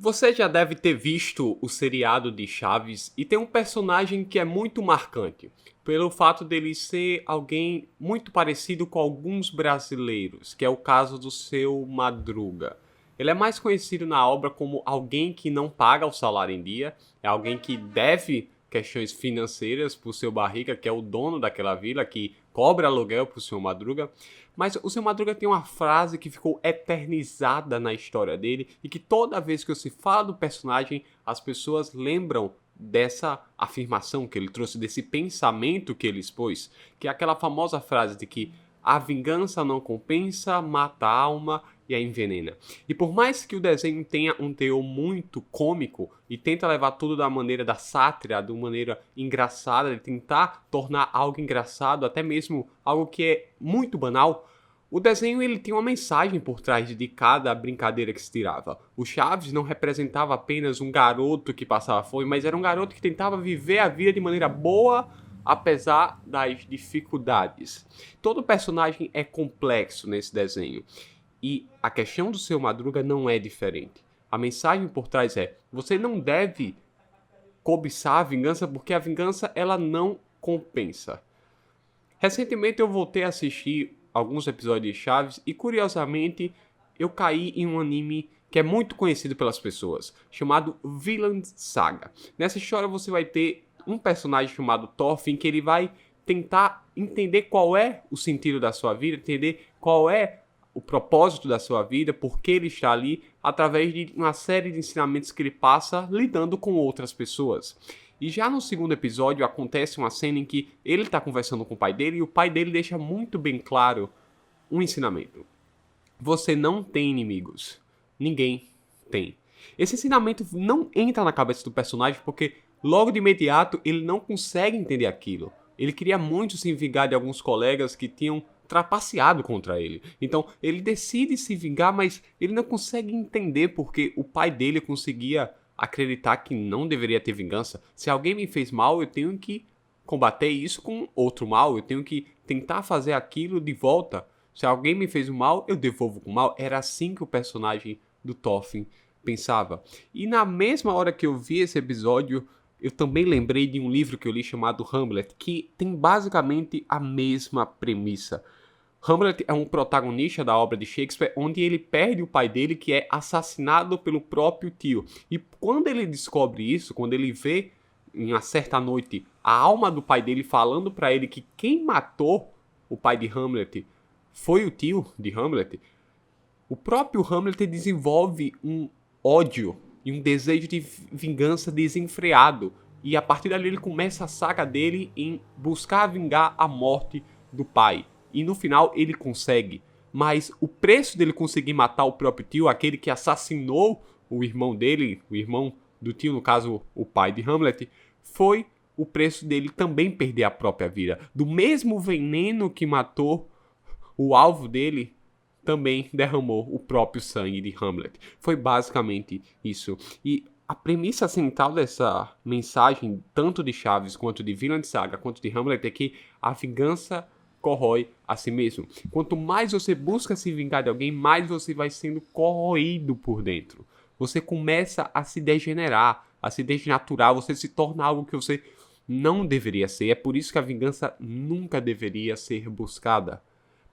Você já deve ter visto o seriado de Chaves e tem um personagem que é muito marcante, pelo fato dele ser alguém muito parecido com alguns brasileiros, que é o caso do Seu Madruga. Ele é mais conhecido na obra como alguém que não paga o salário em dia, é alguém que deve questões financeiras para o Seu Barriga, que é o dono daquela vila, que cobra aluguel para o Seu Madruga. Mas o Seu Madruga tem uma frase que ficou eternizada na história dele e que toda vez que se fala do personagem, as pessoas lembram dessa afirmação que ele trouxe, desse pensamento que ele expôs, que é aquela famosa frase de que a vingança não compensa, mata a alma e a envenena. E por mais que o desenho tenha um teor muito cômico e tenta levar tudo da maneira da sátira, de uma maneira engraçada, de tentar tornar algo engraçado, até mesmo algo que é muito banal, o desenho ele tem uma mensagem por trás de cada brincadeira que se tirava. O Chaves não representava apenas um garoto que passava fome, mas era um garoto que tentava viver a vida de maneira boa, apesar das dificuldades. Todo personagem é complexo nesse desenho. E a questão do Seu Madruga não é diferente. A mensagem por trás é: você não deve cobiçar a vingança porque a vingança ela não compensa. Recentemente eu voltei a assistir alguns episódios de Chaves e curiosamente eu caí em um anime que é muito conhecido pelas pessoas, chamado Vinland Saga. Nessa história você vai ter um personagem chamado Thorfinn que ele vai tentar entender qual é o sentido da sua vida, entender qual é o propósito da sua vida, por que ele está ali, através de uma série de ensinamentos que ele passa lidando com outras pessoas. E já no segundo episódio acontece uma cena em que ele está conversando com o pai dele e o pai dele deixa muito bem claro um ensinamento. Você não tem inimigos. Ninguém tem. Esse ensinamento não entra na cabeça do personagem porque logo de imediato ele não consegue entender aquilo. Ele queria muito se vingar de alguns colegas que tinham trapaceado contra ele. Então ele decide se vingar, mas ele não consegue entender porque o pai dele conseguia acreditar que não deveria ter vingança. Se alguém me fez mal, eu tenho que combater isso com outro mal. Eu tenho que tentar fazer aquilo de volta. Se alguém me fez mal, eu devolvo com mal. Era assim que o personagem do Thorfinn pensava. E na mesma hora que eu vi esse episódio, eu também lembrei de um livro que eu li chamado Hamlet, que tem basicamente a mesma premissa. Hamlet é um protagonista da obra de Shakespeare, onde ele perde o pai dele, que é assassinado pelo próprio tio. E quando ele descobre isso, quando ele vê em uma certa noite a alma do pai dele falando para ele que quem matou o pai de Hamlet foi o tio de Hamlet, o próprio Hamlet desenvolve um ódio e um desejo de vingança desenfreado. E a partir dali ele começa a saga dele em buscar vingar a morte do pai. E no final ele consegue. Mas o preço dele conseguir matar o próprio tio, aquele que assassinou o irmão dele, o irmão do tio, no caso o pai de Hamlet, foi o preço dele também perder a própria vida. Do mesmo veneno que matou o alvo dele, também derramou o próprio sangue de Hamlet. Foi basicamente isso. E a premissa central dessa mensagem, tanto de Chaves quanto de Vinland Saga, quanto de Hamlet, é que a vingança corrói a si mesmo. Quanto mais você busca se vingar de alguém, mais você vai sendo corroído por dentro. Você começa a se degenerar, a se desnaturar, você se torna algo que você não deveria ser. É por isso que a vingança nunca deveria ser buscada.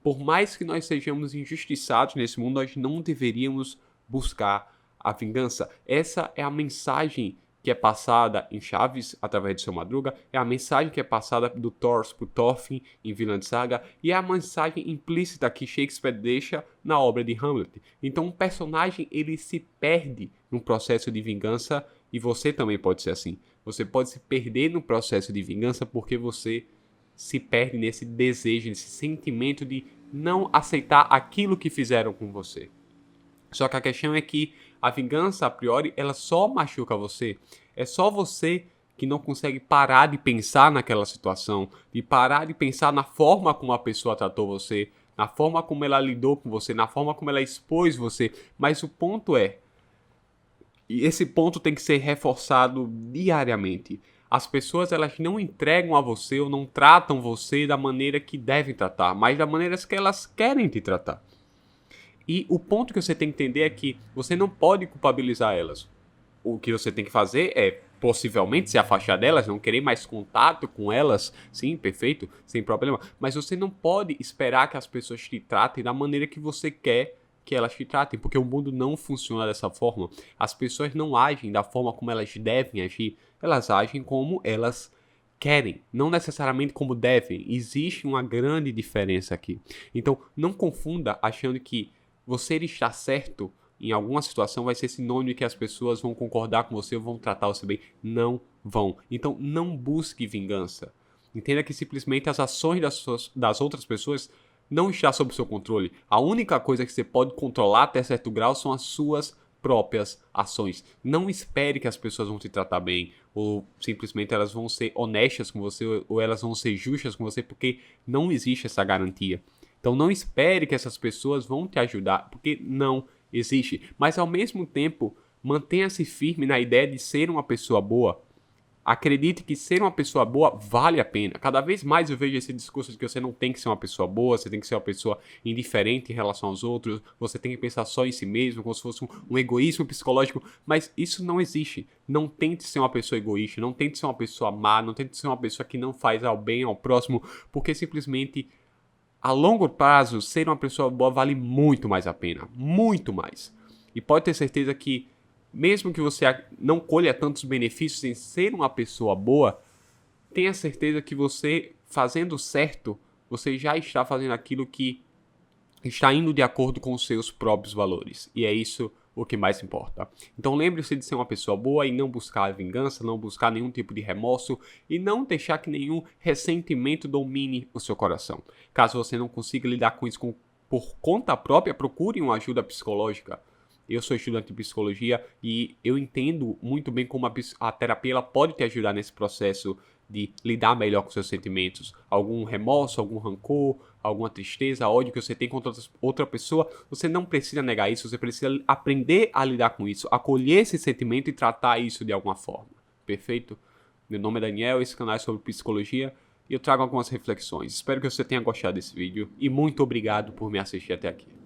Por mais que nós sejamos injustiçados nesse mundo, nós não deveríamos buscar a vingança. Essa é a mensagem que é passada em Chaves, através de Seu Madruga, é a mensagem que é passada do Thor pro Thorfinn em Vinland Saga, e é a mensagem implícita que Shakespeare deixa na obra de Hamlet. Então um personagem ele se perde no processo de vingança, e você também pode ser assim. Você pode se perder no processo de vingança porque você se perde nesse desejo, nesse sentimento de não aceitar aquilo que fizeram com você. Só que a questão é que a vingança, a priori, ela só machuca você. É só você que não consegue parar de pensar naquela situação, de parar de pensar na forma como a pessoa tratou você, na forma como ela lidou com você, na forma como ela expôs você. Mas o ponto é, e esse ponto tem que ser reforçado diariamente. As pessoas elas não entregam a você ou não tratam você da maneira que devem tratar, mas da maneira que elas querem te tratar. E o ponto que você tem que entender é que você não pode culpabilizar elas. o que você tem que fazer é possivelmente se afastar delas, não querer mais contato com elas, sim, perfeito, sem problema, mas você não pode esperar que as pessoas te tratem da maneira que você quer que elas te tratem, porque o mundo não funciona dessa forma. As pessoas não agem da forma como elas devem agir, elas agem como elas querem, não necessariamente como devem. Existe uma grande diferença aqui. Então, não confunda achando que você está certo em alguma situação vai ser sinônimo de que as pessoas vão concordar com você ou vão tratar você bem. Não vão. Então, não busque vingança. Entenda que simplesmente as ações das outras pessoas não estão sob seu controle. A única coisa que você pode controlar até certo grau são as suas próprias ações. Não espere que as pessoas vão te tratar bem, ou simplesmente elas vão ser honestas com você, ou elas vão ser justas com você, porque não existe essa garantia. Então não espere que essas pessoas vão te ajudar, porque não existe. Mas ao mesmo tempo, mantenha-se firme na ideia de ser uma pessoa boa. Acredite que ser uma pessoa boa vale a pena. Cada vez mais eu vejo esse discurso de que você não tem que ser uma pessoa boa, você tem que ser uma pessoa indiferente em relação aos outros, você tem que pensar só em si mesmo, como se fosse um egoísmo psicológico, mas isso não existe. Não tente ser uma pessoa egoísta, não tente ser uma pessoa má, não tente ser uma pessoa que não faz ao bem ao próximo, porque simplesmente a longo prazo ser uma pessoa boa vale muito mais a pena, muito mais. E pode ter certeza que mesmo que você não colha tantos benefícios em ser uma pessoa boa, tenha certeza que você, fazendo certo, você já está fazendo aquilo que está indo de acordo com os seus próprios valores. E é isso o que mais importa. Então lembre-se de ser uma pessoa boa e não buscar vingança, não buscar nenhum tipo de remorso e não deixar que nenhum ressentimento domine o seu coração. Caso você não consiga lidar com isso por conta própria, procure uma ajuda psicológica. Eu sou estudante de psicologia e eu entendo muito bem como a terapia ela pode te ajudar nesse processo de lidar melhor com seus sentimentos. Algum remorso, algum rancor, alguma tristeza, ódio que você tem contra outra pessoa, você não precisa negar isso, você precisa aprender a lidar com isso, acolher esse sentimento e tratar isso de alguma forma. Perfeito? Meu nome é Daniel, esse canal é sobre psicologia e eu trago algumas reflexões. Espero que você tenha gostado desse vídeo e muito obrigado por me assistir até aqui.